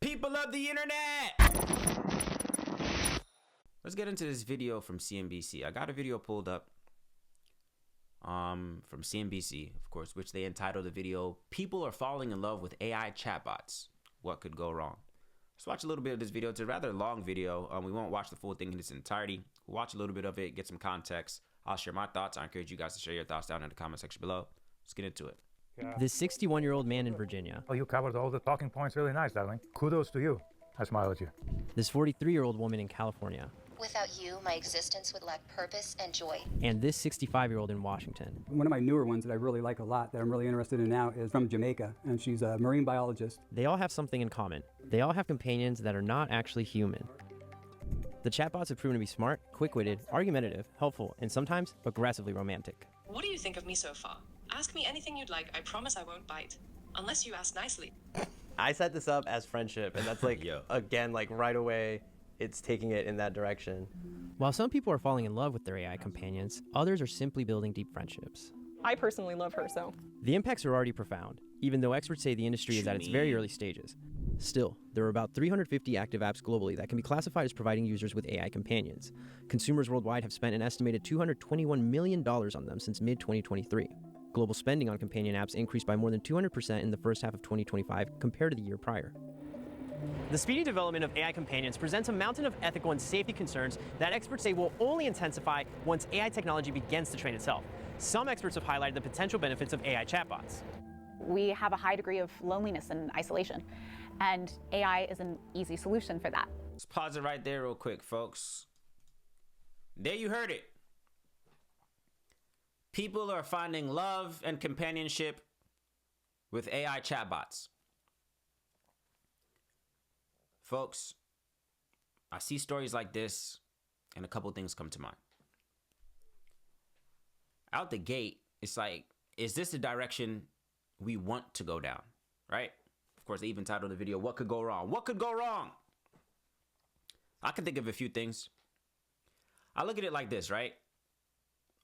People of the internet! Let's get into this video from CNBC. I got a video pulled up from CNBC, of course, which they entitled the video, People Are Falling in Love with AI Chatbots. What could go wrong? Let's watch a little bit of this video. It's a rather long video. We won't watch the full thing in its entirety. We'll watch a little bit of it, get some context. I'll share my thoughts. I encourage you guys to share your thoughts down in the comment section below. Let's get into it. This 61-year-old man in Virginia. Oh, you covered all the talking points really nice, darling. Kudos to you. I smile at you. This 43-year-old woman in California. Without you, my existence would lack purpose and joy. And this 65-year-old in Washington. One of my newer ones that I really like a lot, that I'm really interested in now, is from Jamaica, and she's a marine biologist. They all have something in common. They all have companions that are not actually human. The chatbots have proven to be smart, quick-witted, argumentative, helpful, and sometimes aggressively romantic. What do you think of me so far? Ask me anything you'd like. I promise I won't bite. Unless you ask nicely. I set this up as friendship, and that's like, again, like right away, it's taking it in that direction. While some people are falling in love with their AI companions, others are simply building deep friendships. I personally love her, so. The impacts are already profound, even though experts say the industry is at its very early stages. Still, there are about 350 active apps globally that can be classified as providing users with AI companions. Consumers worldwide have spent an estimated $221 million on them since mid-2023. Global spending on companion apps increased by more than 200% in the first half of 2025 compared to the year prior. The speedy development of AI companions presents a mountain of ethical and safety concerns that experts say will only intensify once AI technology begins to train itself. Some experts have highlighted the potential benefits of AI chatbots. We have a high degree of loneliness and isolation, and AI is an easy solution for that. Let's pause it right there real quick, folks. There you heard it. People are finding love and companionship with AI chatbots. Folks, I see stories like this, and a couple things come to mind. Out the gate, it's like, is this the direction we want to go down, right? Of course, they even titled the video, What Could Go Wrong? What could go wrong? I can think of a few things. I look at it like this, right?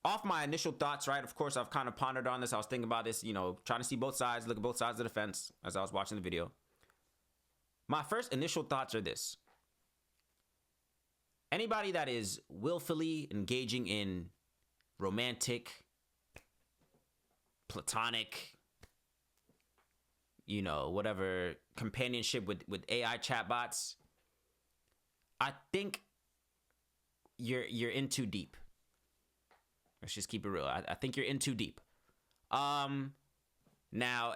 Off my initial thoughts, right? Of course, I've kind of pondered on this. I was thinking about this, trying to see both sides, look at both sides of the fence as I was watching the video. My first initial thoughts are this. Anybody that is willfully engaging in romantic, platonic, whatever companionship with AI chatbots, I think you're in too deep. Let's just keep it real. I think you're in too deep. Now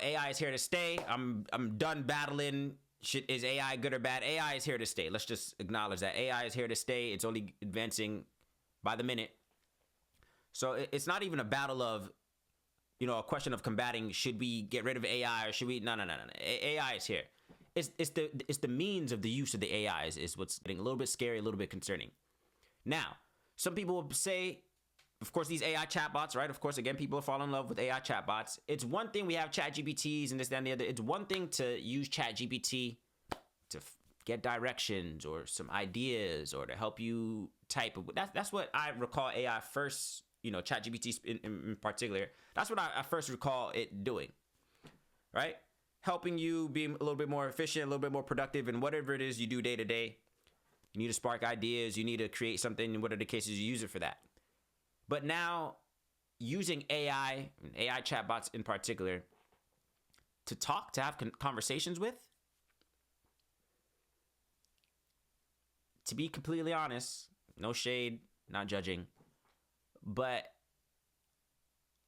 AI is here to stay. I'm done battling. Shit, is AI good or bad? AI is here to stay. Let's just acknowledge that AI is here to stay. It's only advancing by the minute. So it's not even a battle of, a question of combating. Should we get rid of AI or should we? No. AI is here. It's the means of the use of the AI is what's getting a little bit scary, a little bit concerning. Now, some people will say, of course, these AI chatbots, right? Of course, again, people fall in love with AI chatbots. It's one thing we have ChatGPTs and this, that, and the other. It's one thing to use ChatGPT to get directions or some ideas or to help you type. That's what I recall AI first, ChatGPT in particular. That's what I first recall it doing, right? Helping you be a little bit more efficient, a little bit more productive in whatever it is you do day to day. You need to spark ideas. You need to create something. And what are the cases you use it for that? But now, using AI, and AI chatbots in particular, to talk, to have conversations with, to be completely honest, no shade, not judging, but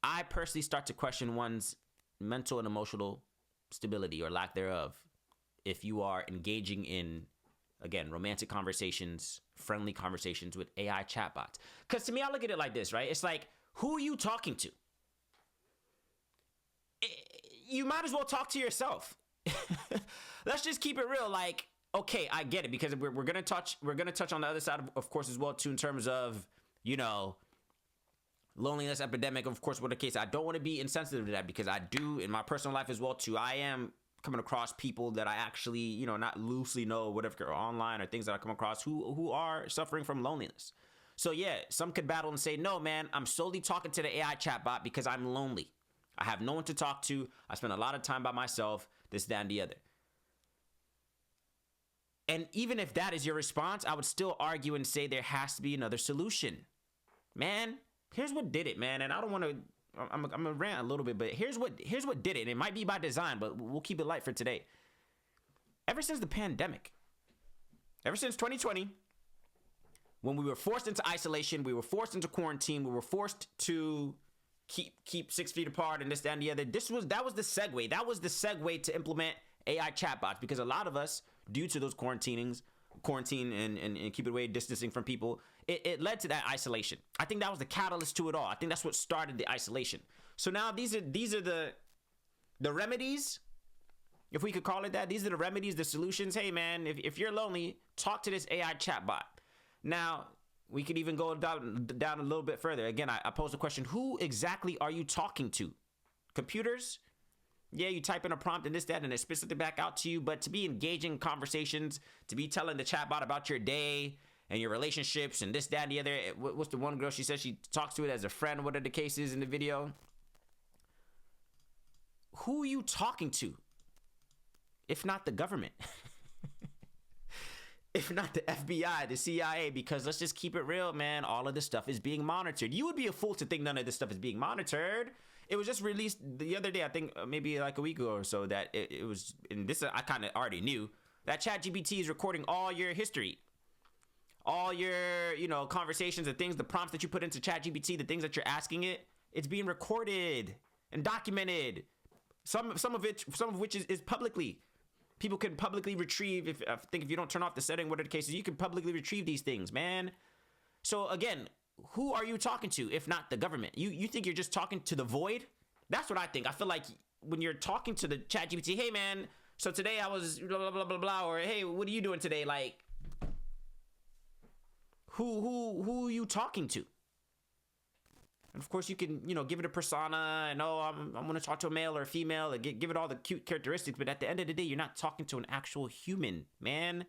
I personally start to question one's mental and emotional stability or lack thereof if you are engaging in, again, romantic conversations, friendly conversations with AI chatbots. Because to me, I look at it like this, right? It's like, who are you talking to? You might as well talk to yourself. Let's just keep it real. Like, okay, I get it, because we're gonna touch on the other side of course as well too, in terms of loneliness epidemic. Of course, what the case. I don't want to be insensitive to that, because I do in my personal life as well too. I am coming across people that I actually, not loosely know, whatever, or online, or things that I come across who are suffering from loneliness. So yeah, some could battle and say, no, man, I'm solely talking to the AI chatbot because I'm lonely. I have no one to talk to. I spend a lot of time by myself, this, that, and the other. And even if that is your response, I would still argue and say there has to be another solution. Man, here's what did it, man. And I don't want to, I'm gonna rant a little bit, but here's what did it. And it might be by design, but we'll keep it light for today. Ever since the pandemic, ever since 2020, when we were forced into isolation, we were forced into quarantine, we were forced to keep 6 feet apart and this, that, and the other. That was the segue. That was the segue to implement AI chatbots, because a lot of us, due to those quarantine and keep it away, distancing from people, it led to that isolation. I think that was the catalyst to it all. I think that's what started the isolation. So now these are the remedies, if we could call it that. These are the remedies, the solutions. Hey man, if you're lonely, talk to this AI chatbot. Now, we could even go down a little bit further. Again, I pose the question, who exactly are you talking to? Computers? Yeah, you type in a prompt and this, that, and it spits it back out to you. But to be engaging conversations, to be telling the chatbot about your day and your relationships and this, that, and the other. What's the one girl, she says she talks to it as a friend, what are the cases in the video? Who are you talking to? If not the government. If not the FBI, the CIA, because let's just keep it real, man. All of this stuff is being monitored. You would be a fool to think none of this stuff is being monitored. It was just released the other day, I think maybe like a week ago or so, that it was, and this I kind of already knew, that ChatGPT is recording all your history. All your, conversations and things, the prompts that you put into ChatGPT, the things that you're asking it, it's being recorded and documented. Some of which is publicly. People can publicly retrieve, if you don't turn off the setting, whatever the case is, you can publicly retrieve these things, man. So again, who are you talking to if not the government? You think you're just talking to the void? That's what I think. I feel like when you're talking to the ChatGPT, hey man, so today I was blah blah blah blah blah, or hey, what are you doing today? Like, who are you talking to? And of course, you can, give it a persona and, I'm going to talk to a male or a female and give it all the cute characteristics. But at the end of the day, you're not talking to an actual human, man.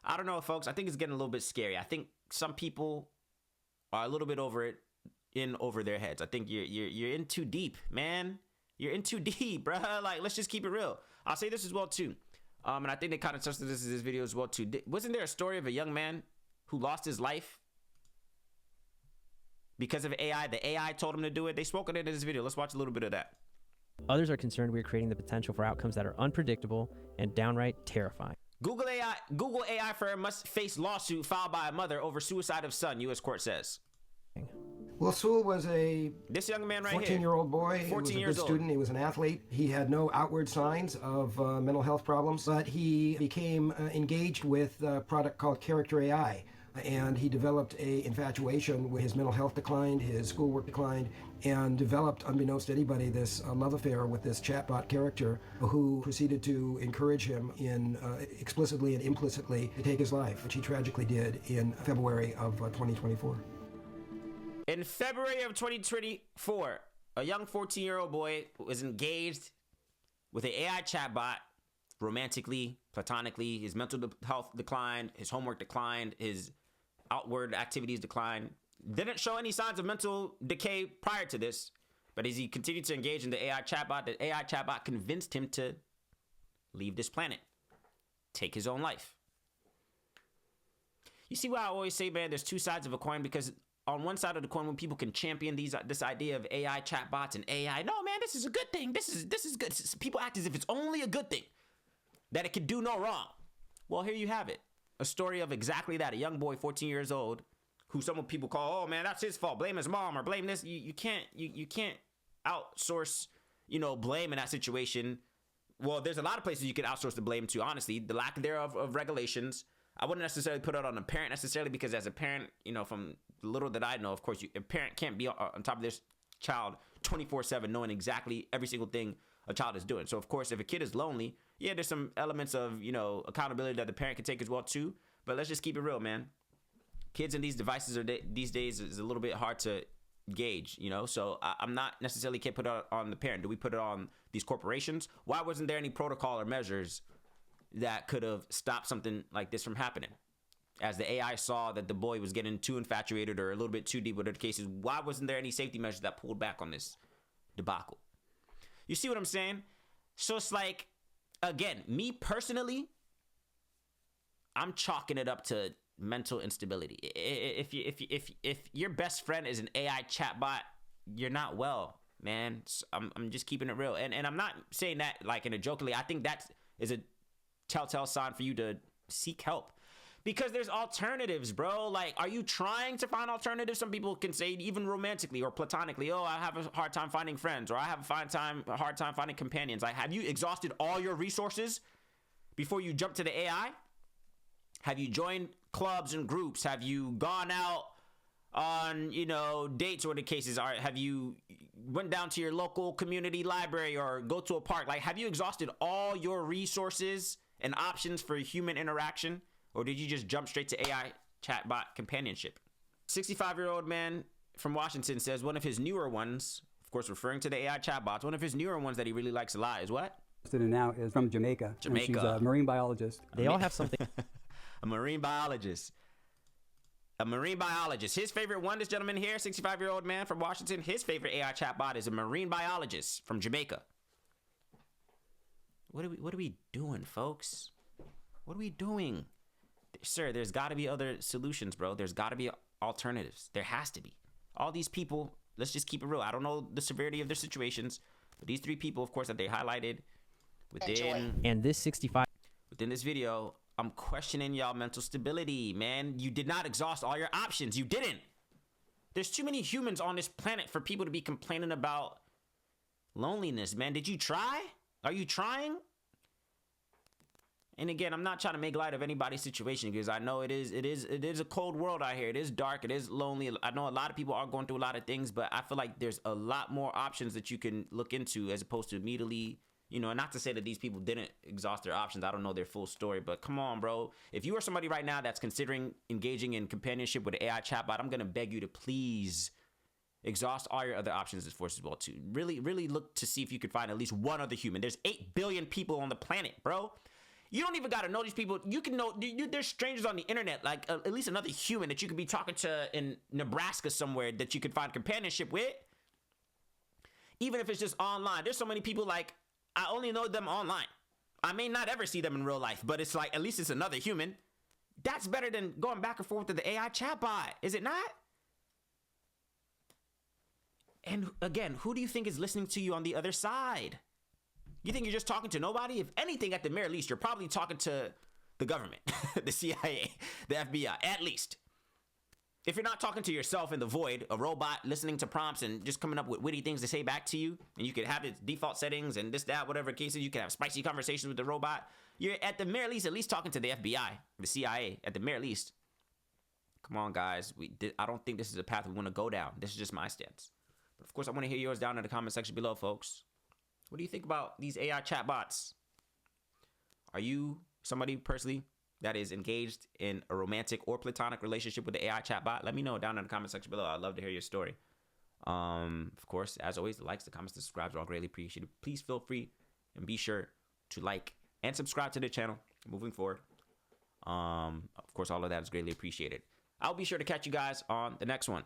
I don't know, folks. I think it's getting a little bit scary. I think some people are a little bit over their heads. I think you're in too deep, man. You're in too deep, bruh. Like, let's just keep it real. I'll say this as well, too. And I think they kind of touched on this in this video as well, too. Wasn't there a story of a young man who lost his life because of AI? The AI told him to do it. They spoke on it in this video. Let's watch a little bit of that. Others are concerned we are creating the potential for outcomes that are unpredictable and downright terrifying. Google AI firm must face lawsuit filed by a mother over suicide of son, U.S. court says. Well, Sewell was this young man right 14-year-old boy. He was a good student. He was an athlete. He had no outward signs of mental health problems, but he became engaged with a product called Character AI. And he developed a infatuation with his mental health declined, his schoolwork declined, and developed, unbeknownst to anybody, this love affair with this chatbot character who proceeded to encourage him in explicitly and implicitly to take his life, which he tragically did in February of 2024. In February of 2024, a young 14-year-old boy was engaged with an AI chatbot romantically, platonically. His mental health declined, his homework declined, his outward activities declined. Didn't show any signs of mental decay prior to this, but as he continued to engage in the AI chatbot, the AI chatbot convinced him to leave this planet, take his own life. You see why I always say, man, there's two sides of a coin, because on one side of the coin, when people can champion this idea of AI chatbots and AI, no, man, this is a good thing. This is good. People act as if it's only a good thing, that it can do no wrong. Well, here you have it. A story of exactly that. A young boy, 14 years old, who some people call, oh man, that's his fault. Blame his mom or blame this. You can't outsource, blame in that situation. Well, there's a lot of places you can outsource the blame to, honestly. The lack thereof of regulations. I wouldn't necessarily put it on a parent necessarily, because as a parent, from the little that I know, of course, a parent can't be on top of this child 24/7 knowing exactly every single thing a child is doing. So of course, if a kid is lonely, yeah, there's some elements of, accountability that the parent can take as well too. But let's just keep it real, man. Kids and these devices these days is a little bit hard to gauge, So I'm not necessarily can't put it on the parent. Do we put it on these corporations? Why wasn't there any protocol or measures that could have stopped something like this from happening? As the AI saw that the boy was getting too infatuated or a little bit too deep, whatever the case is, why wasn't there any safety measures that pulled back on this debacle? You see what I'm saying? So it's like, again, me personally, I'm chalking it up to mental instability. If your best friend is an AI chatbot, you're not well, man. So I'm just keeping it real, and I'm not saying that like in a jokingly. I think that is a telltale sign for you to seek help, because there's alternatives, bro. Like, are you trying to find alternatives? Some people can say, even romantically or platonically, oh, I have a hard time finding friends, or I have a hard time finding companions. Like, have you exhausted all your resources before you jump to the AI? Have you joined clubs and groups? Have you gone out on, dates, or the cases are? Have you went down to your local community library or go to a park? Like, have you exhausted all your resources and options for human interaction? Or did you just jump straight to AI chatbot companionship? 65-year-old man from Washington says one of his newer ones, of course referring to the AI chatbots, one of his newer ones that he really likes a lot is what? In now is from Jamaica. And she's a marine biologist. They all have something. A marine biologist. A marine biologist. His favorite one, this gentleman here, 65-year-old man from Washington, his favorite AI chatbot is a marine biologist from Jamaica. What are we doing, folks? What are we doing? Sir, there's got to be other solutions, bro. There's got to be alternatives. There has to be. All these people, let's just keep it real. I don't know the severity of their situations, but these three people, of course, that they highlighted and this 65 within this video, I'm questioning y'all mental stability, man. You did not exhaust all your options. You didn't. There's too many humans on this planet for people to be complaining about loneliness, man. Did you try? Are you trying? And again, I'm not trying to make light of anybody's situation, because I know it is a cold world out here. It is dark. It is lonely. I know a lot of people are going through a lot of things, but I feel like there's a lot more options that you can look into, as opposed to immediately, not to say that these people didn't exhaust their options. I don't know their full story, but come on, bro. If you are somebody right now that's considering engaging in companionship with an AI chatbot, I'm going to beg you to please exhaust all your other options as force as well, too. Really, really look to see if you could find at least one other human. There's 8 billion people on the planet, bro. You don't even got to know these people. You can know, there's strangers on the internet, like at least another human that you could be talking to in Nebraska somewhere that you could find companionship with. Even if it's just online. There's so many people, like, I only know them online. I may not ever see them in real life, but it's like, at least it's another human. That's better than going back and forth to the AI chatbot, is it not? And again, who do you think is listening to you on the other side? You think you're just talking to nobody? If anything, at the very least, you're probably talking to the government, the CIA, the FBI, at least. If you're not talking to yourself in the void, a robot listening to prompts and just coming up with witty things to say back to you, and you could have its default settings and this, that, whatever cases, you can have spicy conversations with the robot. You're at the very least at least talking to the FBI, the CIA, at the very least. Come on, guys. I don't think this is a path we want to go down. This is just my stance. But of course, I want to hear yours down in the comment section below, folks. What do you think about these AI chatbots? Are you somebody personally that is engaged in a romantic or platonic relationship with the AI chatbot? Let me know down in the comment section below. I'd love to hear your story. Of course, as always, the likes, the comments, the subscribes are all greatly appreciated. Please feel free and be sure to like and subscribe to the channel moving forward. Of course, all of that is greatly appreciated. I'll be sure to catch you guys on the next one.